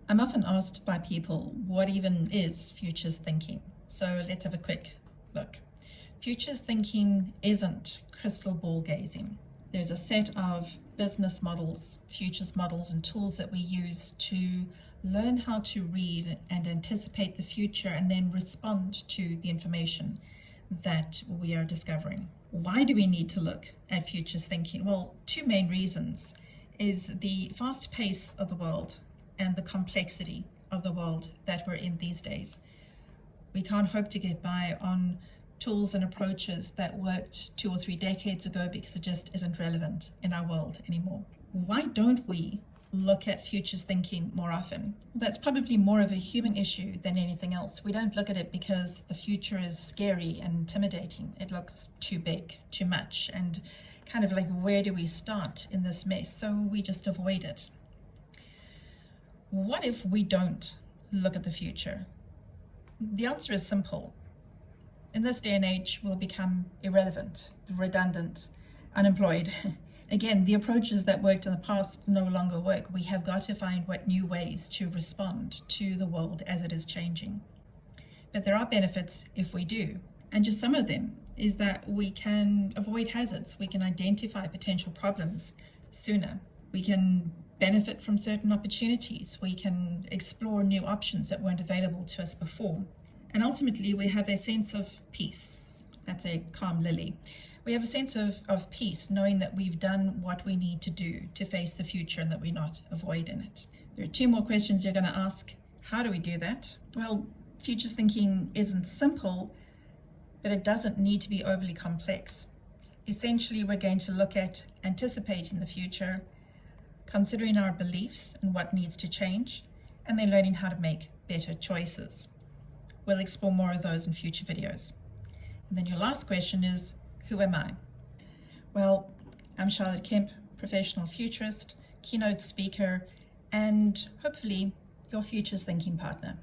I'm often asked by people what even is futures thinking. So let's have a quick look. Futures thinking isn't crystal ball gazing. There's a set of business models, futures models, and tools that we use to learn how to read and anticipate the future and then respond to the information that we are discovering. Why do we need to look at futures thinking? Well, two main reasons is the fast pace of the world and the complexity of the world that we're in these days. We can't hope to get by on tools and approaches that worked 2 or 3 decades ago because it just isn't relevant in our world anymore. Why don't we look at futures thinking more often? That's probably more of a human issue than anything else. We don't look at it because the future is scary and intimidating. It looks too big, too much, and kind of like, where do we start in this mess? So we just avoid it. What if we don't look at the future? The answer is simple. In this day and age, we'll become irrelevant, redundant, unemployed. Again, the approaches that worked in the past no longer work. We have got to find what new ways to respond to the world as it is changing. But there are benefits if we do. And just some of them is that we can avoid hazards. We can identify potential problems sooner. We can benefit from certain opportunities. We can explore new options that weren't available to us before. And ultimately, we have a sense of peace. That's a calm lily. We have a sense of peace, knowing that we've done what we need to do to face the future and that we're not avoiding it. There are 2 more questions you're going to ask. How do we do that? Well, futures thinking isn't simple, but it doesn't need to be overly complex. Essentially, we're going to look at anticipating the future, considering our beliefs and what needs to change, and then learning how to make better choices. We'll explore more of those in future videos. And then your last question is, who am I? Well, I'm Charlotte Kemp, professional futurist, keynote speaker, and hopefully your futures thinking partner.